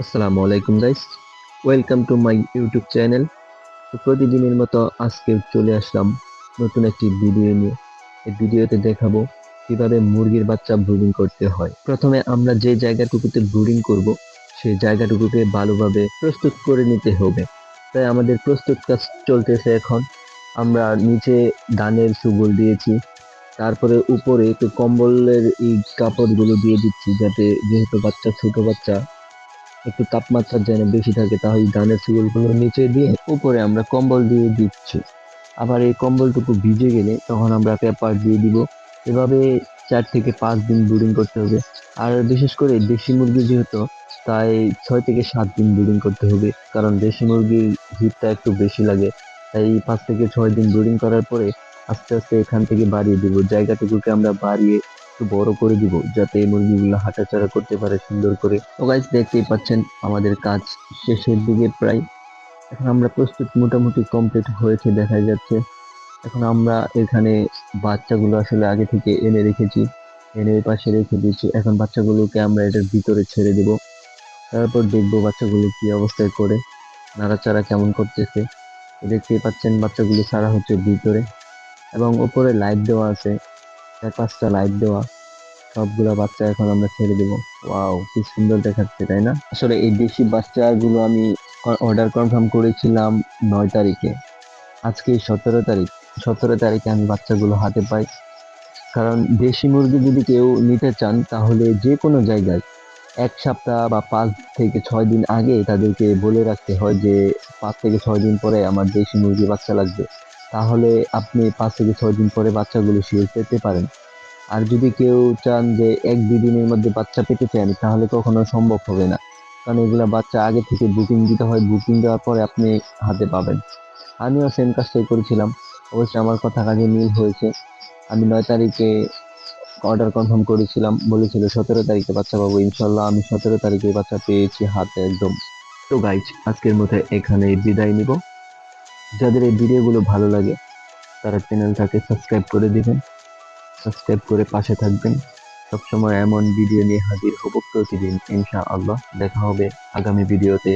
আসসালামু আলাইকুম guys, welcome to my YouTube channel. তো প্রতিদিনের মতো আজকে চলে আসলাম নতুন একটি ভিডিও নিয়ে। এই ভিডিওতে দেখাবো কিভাবে মুরগির বাচ্চা ব্রুডিং করতে হয়। প্রথমে আমরা যে জায়গাটুকুতে ব্রুডিং করব সেই জায়গাটুকুকে ভালোভাবে প্রস্তুত করে নিতে হবে। তাই আমাদের প্রস্তুত কাজ চলতেছে এখন। আমরা নিচে ধানের সুগল দিয়েছি, তারপরে উপরে একটু কম্বলের এই কাপড়গুলো দিয়ে দিচ্ছি, যাতে যেহেতু ছোট বাচ্চা একটু তাপমাত্রা যেন বেশি থাকে, তাহলে ধানের শিকড়গুলো নিচে দিয়ে উপরে আমরা কম্বল দিয়ে দিচ্ছি। আবার এই কম্বলটুকু ভিজে গেলে তখন আমরা পেপার দিয়ে দিব। এভাবে 4 থেকে 5 দিন ব্রুডিং করতে হবে। আর বিশেষ করে দেশি মুরগি যেহেতু, তাই 6 থেকে 7 দিন ব্রুডিং করতে হবে, কারণ দেশি মুরগির হিটটা একটু বেশি লাগে। তাই 5 থেকে 6 দিন ব্রুডিং করার পরে আস্তে আস্তে এখান থেকে বাড়িয়ে দিব, জায়গাটুকুকে আমরা বাড়িয়ে একটু বড় করে দিব, যাতে এই মুরগিগুলো হাঁটাচলা করতে পারে সুন্দর করে। তো গাইস, দেখতেই পাচ্ছেন আমাদের কাজ শেষের দিকে প্রায়। এখন আমরা প্রস্তুত মোটামুটি কমপ্লিট হয়েছে দেখা যাচ্ছে। এখন আমরা এখানে বাচ্চাগুলো আসলে আগে থেকে এনে রেখেছি, এনে এই পাশে রেখে দিয়েছি। এখন বাচ্চাগুলোকে আমরা এটার ভিতরে ছেড়ে দেব, তারপর দেখবো বাচ্চাগুলো কি অবস্থায় করে, নাড়াচাড়া কেমন করতেছে। দেখতেই পাচ্ছেন বাচ্চাগুলো ছাড়া হচ্ছে ভিতরে, এবং উপরে লাইট দেওয়া আছে, 4-5টা লাইট দেওয়া। সবগুলা বাচ্চা এখন আমরা ছেড়ে দেবো। ওয়াও, কি সুন্দর দেখাচ্ছে তাই না? আসলে এই দেশি বাচ্চাগুলো আমি অর্ডার কনফার্ম করেছিলাম 9 তারিখে। আজকে 17 তারিখ। 17 তারিখে আমি বাচ্চাগুলো হাতে পাই। কারণ দেশি মুরগি যদি কেউ নিতে চান, তাহলে যে কোনো জায়গায় 1 সপ্তাহ বা 5 থেকে 6 দিন আগে তাদেরকে বলে রাখতে হয় যে 5 থেকে 6 দিন পরে আমার দেশি মুরগি বাচ্চা লাগবে। তাহলে আপনি 5 থেকে 6 দিন পরে বাচ্চাগুলো শিওর পেতে পারেন। আর যদি কেউ চান যে 1-2 দিনের মধ্যে বাচ্চা পেতে চান, তাহলে কখনো সম্ভব হবে না, কারণ এগুলা বাচ্চা আগে থেকে বুকিং দিতে হয়। বুকিং দেওয়ার পরে আপনি হাতে পাবেন। আমিও সেম কাজটাই করেছিলাম। অবশ্যই আমার কথা কাজে মিল হয়েছে। আমি 9 তারিখে অর্ডার কনফার্ম করেছিলাম, বলেছিল 17 তারিখে বাচ্চা পাবো। ইনশাল্লাহ আমি 17 তারিখে বাচ্চা পেয়েছি হাতে একদম। তো গাইজ, আজকের মতো এখানে বিদায় নিব। যাদের এই ভিডিওগুলো ভালো লাগে তারা চ্যানেলটাকে সাবস্ক্রাইব করে দিবেন, সাবস্ক্রাইব করে পাশে থাকবেন। সবসময় এমন ভিডিও নিয়ে হাজির হব প্রতিদিন ইনশাআল্লাহ। দেখা হবে আগামী ভিডিওতে।